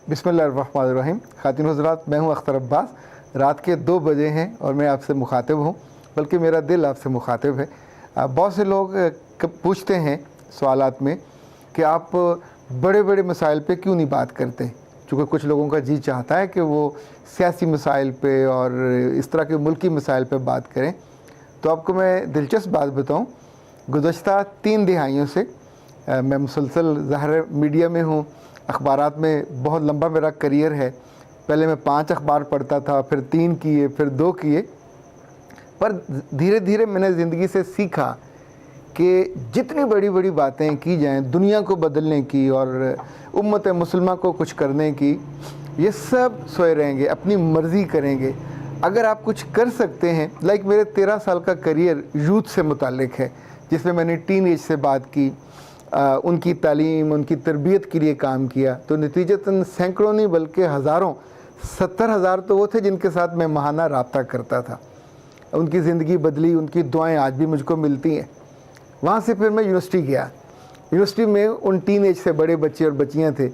बिस्मिल्लाहिर्रहमानिर्रहीम। खातिन हज़रात, मैं हूँ अख्तर अब्बास। रात के 2 बजे हैं और मैं आपसे मुखातिब हूँ, बल्कि मेरा दिल आपसे मुखातिब है। बहुत से लोग पूछते हैं सवालात में कि आप बड़े बड़े मसाइल पे क्यों नहीं बात करते, चूँकि कुछ लोगों का जी चाहता है कि वो सियासी मसाइल पे और इस तरह के मुल्की मसाइल पे बात करें। तो आपको मैं दिलचस्प बात बताऊँ, गुज़श्ता 3 दिहाइयों से मैं मुसलसल ज़ाहिर मीडिया में हूँ, अखबारात में बहुत लंबा मेरा करियर है। पहले मैं 5 अखबार पढ़ता था, फिर 3 किए, फिर 2 किए, पर धीरे धीरे मैंने ज़िंदगी से सीखा कि जितनी बड़ी बड़ी बातें की जाएं दुनिया को बदलने की और उम्मत मुसलमान को कुछ करने की, ये सब सोए रहेंगे, अपनी मर्ज़ी करेंगे। अगर आप कुछ कर सकते हैं, लाइक मेरे 13 साल का करियर यूथ से मुताल्लिक है, जिसमें मैंने टीन एज से बात की, उनकी तालीम, उनकी तरबियत के लिए काम किया। तो नतीजतन सैकड़ों नहीं बल्कि हज़ारों, 70,000 तो वो थे जिनके साथ मैं माहाना रब्ता करता था। उनकी ज़िंदगी बदली, उनकी दुआएं आज भी मुझको मिलती हैं। वहाँ से फिर मैं यूनिवर्सिटी गया। यूनिवर्सिटी में उन टीन एज से बड़े बच्चे और बच्चियाँ थे।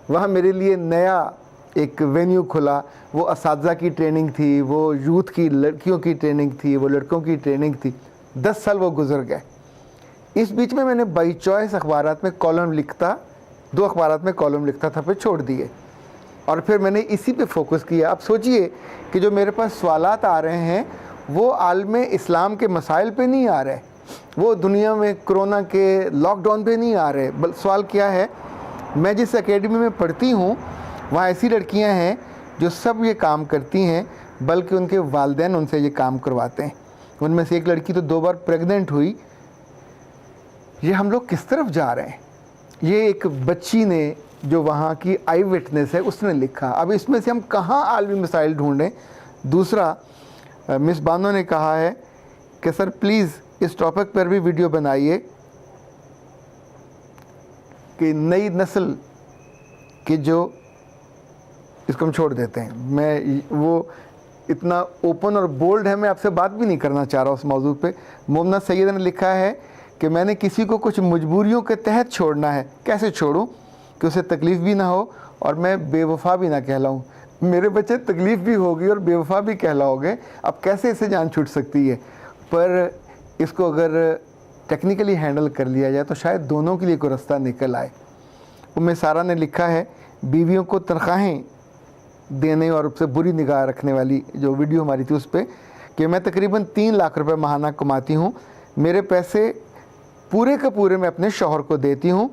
वहाँ मेरे लिए नया एक वेन्यू खुला। वो असातिज़ा की ट्रेनिंग थी, वो यूथ की लड़कियों की ट्रेनिंग थी, वो लड़कों की ट्रेनिंग थी। 10 साल वो गुजर गए। इस बीच में मैंने बाई चॉइस अखबारात में कॉलम लिखता, 2 अखबारात में कॉलम लिखता था, फिर छोड़ दिए और फिर मैंने इसी पे फोकस किया। अब सोचिए कि जो मेरे पास सवालात आ रहे हैं वो आलम इस्लाम के मसाइल पे नहीं आ रहे, वो दुनिया में कोरोना के लॉकडाउन पे नहीं आ रहे। सवाल क्या है, मैं जिस एकेडमी में पढ़ती हूँ वहाँ ऐसी लड़कियाँ हैं जो सब ये काम करती हैं, बल्कि उनके वालिदैन उनसे ये काम करवाते हैं। उनमें से एक लड़की तो 2 बार प्रेग्नेंट हुई। ये हम लोग किस तरफ जा रहे हैं? ये एक बच्ची ने, जो वहाँ की आई विटनेस है, उसने लिखा। अब इसमें से हम कहाँ आलमी मसाइल ढूंढें? दूसरा, मिस बानो ने कहा है कि सर प्लीज़ इस टॉपिक पर भी वीडियो बनाइए कि नई नस्ल के जो, इसको हम छोड़ देते हैं। मैं वो इतना ओपन और बोल्ड है, मैं आपसे बात भी नहीं करना चाह रहा उस मौजू पे। मोमना सैयद ने लिखा है कि मैंने किसी को कुछ मजबूरियों के तहत छोड़ना है। कैसे छोड़ूं कि उसे तकलीफ़ भी ना हो और मैं बेवफा भी ना कहलाऊं? मेरे बच्चे तकलीफ़ भी होगी और बेवफा भी कहलाओगे। अब कैसे इसे जान छूट सकती है? पर इसको अगर टेक्निकली हैंडल कर लिया जाए तो शायद दोनों के लिए कोई रास्ता निकल आए। उम्मे सारा ने लिखा है, बीवियों को तनख्वाहें देने और उससे बुरी निगाह रखने वाली जो वीडियो हमारी थी उस पर, कि मैं तकरीबन 3 लाख रुपए माहाना कमाती हूँ। मेरे पैसे पूरे के पूरे मैं अपने शौहर को देती हूँ,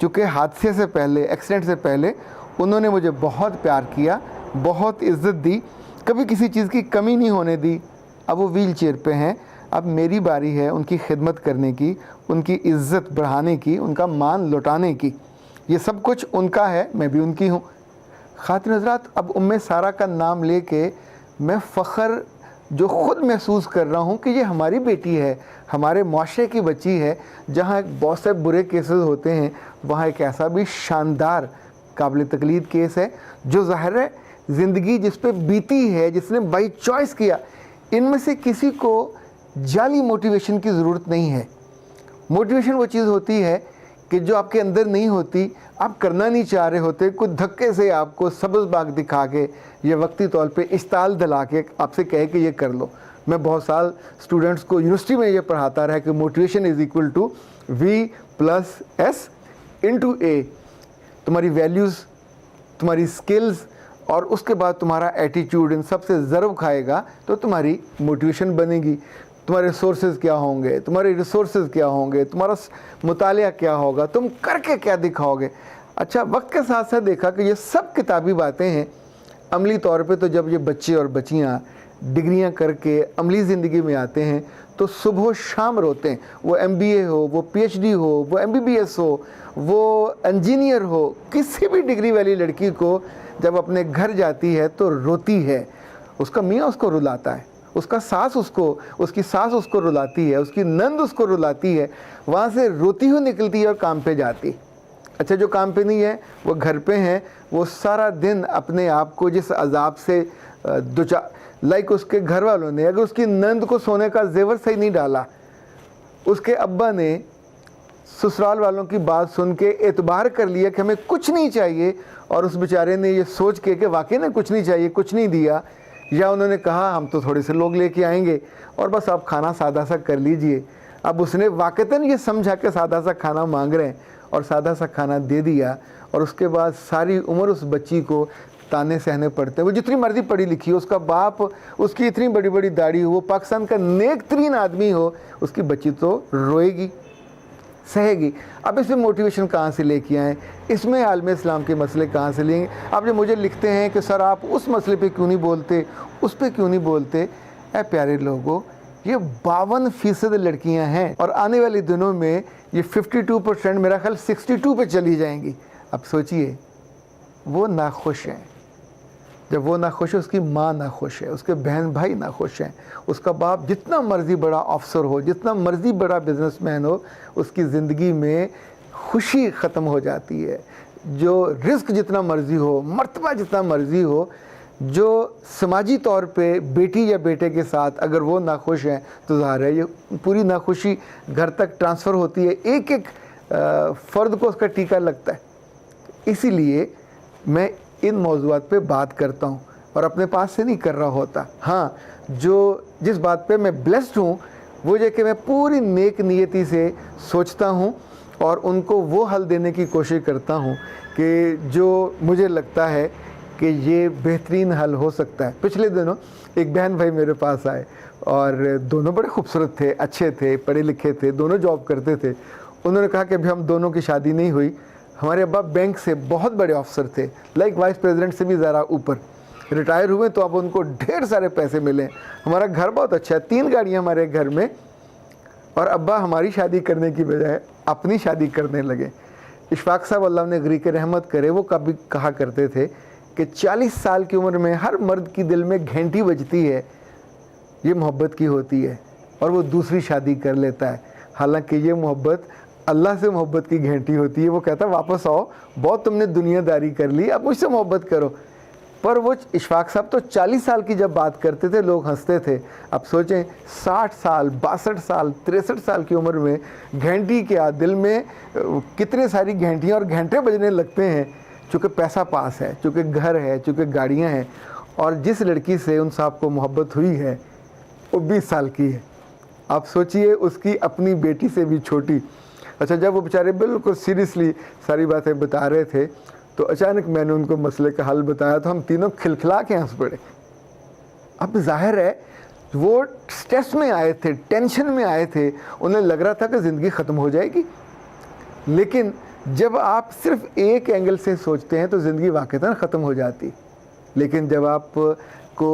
चूँकि हादसे से पहले, एक्सीडेंट से पहले उन्होंने मुझे बहुत प्यार किया, बहुत इज़्ज़त दी, कभी किसी चीज़ की कमी नहीं होने दी। अब वो व्हील चेयर पे हैं, अब मेरी बारी है उनकी खिदमत करने की, उनकी इज़्ज़त बढ़ाने की, उनका मान लौटाने की। ये सब कुछ उनका है, मैं भी उनकी हूँ। खातिन हज़रात, अब उम्मे सारा का नाम लेके मैं फ़ख्र जो ख़ुद महसूस कर रहा हूँ कि ये हमारी बेटी है, हमारे माशरे की बच्ची है। जहाँ बहुत से बुरे केसेस होते हैं, वहाँ एक ऐसा भी शानदार काबिल तकलीद केस है जो ज़ाहिर है ज़िंदगी जिस पे बीती है, जिसने बाई चॉइस किया। इनमें से किसी को जाली मोटिवेशन की ज़रूरत नहीं है। मोटिवेशन वो चीज़ होती है कि जो आपके अंदर नहीं होती, आप करना नहीं चाह रहे होते, कुछ धक्के से आपको सब्ज़ बाग दिखा के ये वक्ती तौर पे इश्ताल दिला के आपसे कहे कि ये कर लो। मैं बहुत साल स्टूडेंट्स को यूनिवर्सिटी में ये पढ़ाता रहा कि motivation is equal to V+S × A। तुम्हारी वैल्यूज़, तुम्हारी स्किल्स और उसके बाद तुम्हारा एटीट्यूड इन सबसे ज़रब खाएगा तो तुम्हारी मोटिवेशन बनेगी। तुम्हारे सोर्सेज क्या होंगे, तुम्हारे रिसोर्सेज क्या होंगे, तुम्हारा मुतालिया क्या होगा, तुम करके क्या दिखाओगे। अच्छा, वक्त के साथ साथ देखा कि ये सब किताबी बातें हैं। अमली तौर पे तो जब ये बच्चे और बच्चियाँ डिग्रियाँ करके अमली ज़िंदगी में आते हैं तो सुबह शाम रोते हैं। वो MBA हो, वो PhD हो, वो MBBS हो, वो इंजीनियर हो, किसी भी डिग्री वाली लड़की को जब अपने घर जाती है तो रोती है। उसका मियाँ उसको रुलाता है, उसका सास उसको, उसकी सास उसको रुलाती है, उसकी नंद उसको रुलाती है। वहाँ से रोती हुई निकलती है और काम पे जाती। अच्छा, जो काम पे नहीं है वो घर पे हैं, वो सारा दिन अपने आप को जिस अजाब से लाइक उसके घर वालों ने, अगर उसकी नंद को सोने का जेवर सही नहीं डाला, उसके अब्बा ने ससुराल वालों की बात सुन के एतबार कर लिया कि हमें कुछ नहीं चाहिए, और उस बेचारे ने ये सोच के कि वाकई में कुछ नहीं चाहिए, कुछ नहीं दिया, या उन्होंने कहा हम तो थोड़े से लोग लेके आएंगे और बस आप खाना सादा सा कर लीजिए। अब उसने वाकईतन ये समझा कि सादा सा खाना मांग रहे हैं और सादा सा खाना दे दिया, और उसके बाद सारी उम्र उस बच्ची को ताने सहने पड़ते हैं। वो जितनी मर्जी पढ़ी लिखी हो, उसका बाप उसकी इतनी बड़ी बड़ी दाढ़ी हो, वो पाकिस्तान का नेक तरीन आदमी हो, उसकी बच्ची तो रोएगी, सहेगी। अब इसमें मोटिवेशन कहाँ से लेके आएँ, इसमें आलम इस्लाम के मसले कहाँ से लेंगे। आप जब मुझे लिखते हैं कि सर आप उस मसले पे क्यों नहीं बोलते, उस पे क्यों नहीं बोलते, ऐ प्यारे लोगों, ये 52% लड़कियां हैं और आने वाले दिनों में ये 52%, मेरा ख्याल 62 पे चली जाएंगी। अब सोचिए, वो नाखुश हैं। जब वो नाखुश है, उसकी माँ नाखुश है, उसके बहन भाई नाखुश हैं, उसका बाप जितना मर्ज़ी बड़ा अफसर हो, जितना मर्ज़ी बड़ा बिजनेसमैन हो, उसकी ज़िंदगी में खुशी ख़त्म हो जाती है। जो रिस्क जितना मर्ज़ी हो, मर्तबा जितना मर्ज़ी हो, जो समाजी तौर पे बेटी या बेटे के साथ अगर वो नाखुश हैं तो ज़ाहिर है ये पूरी नाखुशी घर तक ट्रांसफ़र होती है, एक एक फ़र्द को उसका टीका लगता है। इसीलिए मैं इन मौज़ूआत पे बात करता हूँ और अपने पास से नहीं कर रहा होता। हाँ, जिस बात पे मैं ब्लेस्ड हूँ वो ये कि मैं पूरी नेक नियति से सोचता हूँ और उनको वो हल देने की कोशिश करता हूँ कि जो मुझे लगता है कि ये बेहतरीन हल हो सकता है। पिछले दिनों एक बहन भाई मेरे पास आए और दोनों बड़े खूबसूरत थे, अच्छे थे, पढ़े लिखे थे, दोनों जॉब करते थे। उन्होंने कहा कि अभी हम दोनों की शादी नहीं हुई, हमारे अब्बा बैंक से बहुत बड़े अफसर थे, लाइक वाइस प्रेसिडेंट से भी ज़रा ऊपर, रिटायर हुए तो अब उनको ढेर सारे पैसे मिले, हमारा घर बहुत अच्छा है, 3 गाड़ियाँ हमारे घर में, और अब्बा हमारी शादी करने की बजाय अपनी शादी करने लगे। इशफाक साहब अल्लाह ने गरी के रहमत करे, वो कभी कहा करते थे कि 40 साल की उम्र में हर मर्द की दिल में घंटी बजती है, ये मोहब्बत की होती है, और वो दूसरी शादी कर लेता है। हालांकि ये मोहब्बत अल्लाह से मोहब्बत की घंटी होती है। वो कहता वापस आओ, बहुत तुमने दुनियादारी कर ली, अब मुझसे मोहब्बत करो। पर वो इशफाक साहब तो 40 साल की जब बात करते थे लोग हंसते थे। अब सोचें 60 साल, 62 साल, 63 साल की उम्र में घंटी क्या, दिल में कितने सारी घंटियाँ और घंटे बजने लगते हैं, चूँकि पैसा पास है, चूँकि घर है, चूँकि गाड़ियाँ हैं। और जिस लड़की से उन साहब को मोहब्बत हुई है वो 20 साल की है। आप सोचिए, उसकी अपनी बेटी से भी छोटी। अच्छा, जब वो बेचारे बिल्कुल सीरियसली सारी बातें बता रहे थे तो अचानक मैंने उनको मसले का हल बताया तो हम तीनों खिलखिला के हंस पड़े। अब जाहिर है वो स्ट्रेस में आए थे, टेंशन में आए थे, उन्हें लग रहा था कि ज़िंदगी ख़त्म हो जाएगी। लेकिन जब आप सिर्फ एक एंगल से सोचते हैं तो ज़िंदगी वाक़ईतन ख़त्म हो जाती। लेकिन जब आपको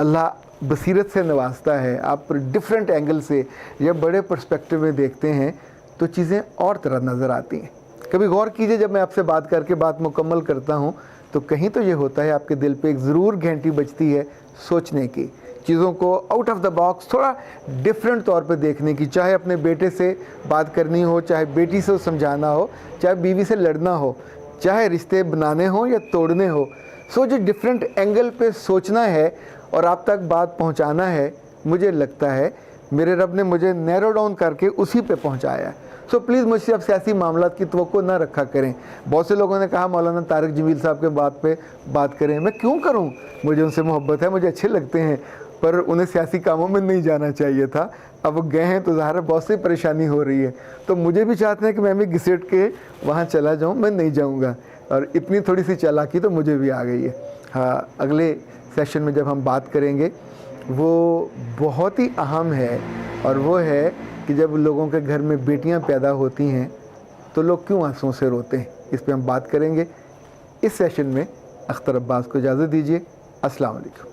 अल्लाह बसीरत से नवाजता है, आप डिफरेंट एंगल से या बड़े पर्सपेक्टिव में देखते हैं तो चीज़ें और तरह नज़र आती हैं। कभी गौर कीजिए, जब मैं आपसे बात करके बात मुकम्मल करता हूँ तो कहीं तो ये होता है आपके दिल पे एक ज़रूर घंटी बजती है सोचने की, चीज़ों को आउट ऑफ द बॉक्स थोड़ा डिफरेंट तौर पे देखने की। चाहे अपने बेटे से बात करनी हो, चाहे बेटी से समझाना हो, चाहे बीवी से लड़ना हो, चाहे रिश्ते बनाने हो या तोड़ने हो। सो जो डिफरेंट एंगल पे सोचना है और आप तक बात पहुँचाना है, मुझे लगता है मेरे रब ने मुझे नैरो डाउन करके उसी पे पहुँचाया है। सो प्लीज़ मुझसे अब सियासी मामलात की तवक्को ना रखा करें। बहुत से लोगों ने कहा मौलाना तारिक जमील साहब के बात पे बात करें। मैं क्यों करूं, मुझे उनसे मोहब्बत है, मुझे अच्छे लगते हैं, पर उन्हें सियासी कामों में नहीं जाना चाहिए था। अब वो गए हैं तो ज़ाहिर है बहुत सी परेशानी हो रही है, तो मुझे भी चाहते हैं कि मैं भी घिसेट के वहाँ चला जाऊँ। मैं नहीं जाऊँगा, और इतनी थोड़ी सी चालाकी तो मुझे भी आ गई है। हाँ, अगले सेशन में जब हम बात करेंगे वो बहुत ही अहम है, और वो है कि जब लोगों के घर में बेटियां पैदा होती हैं तो लोग क्यों आंसुओं से रोते हैं। इस पे हम बात करेंगे इस सेशन में। अख्तर अब्बास को इजाज़त दीजिए। अस्सलाम वालेकुम।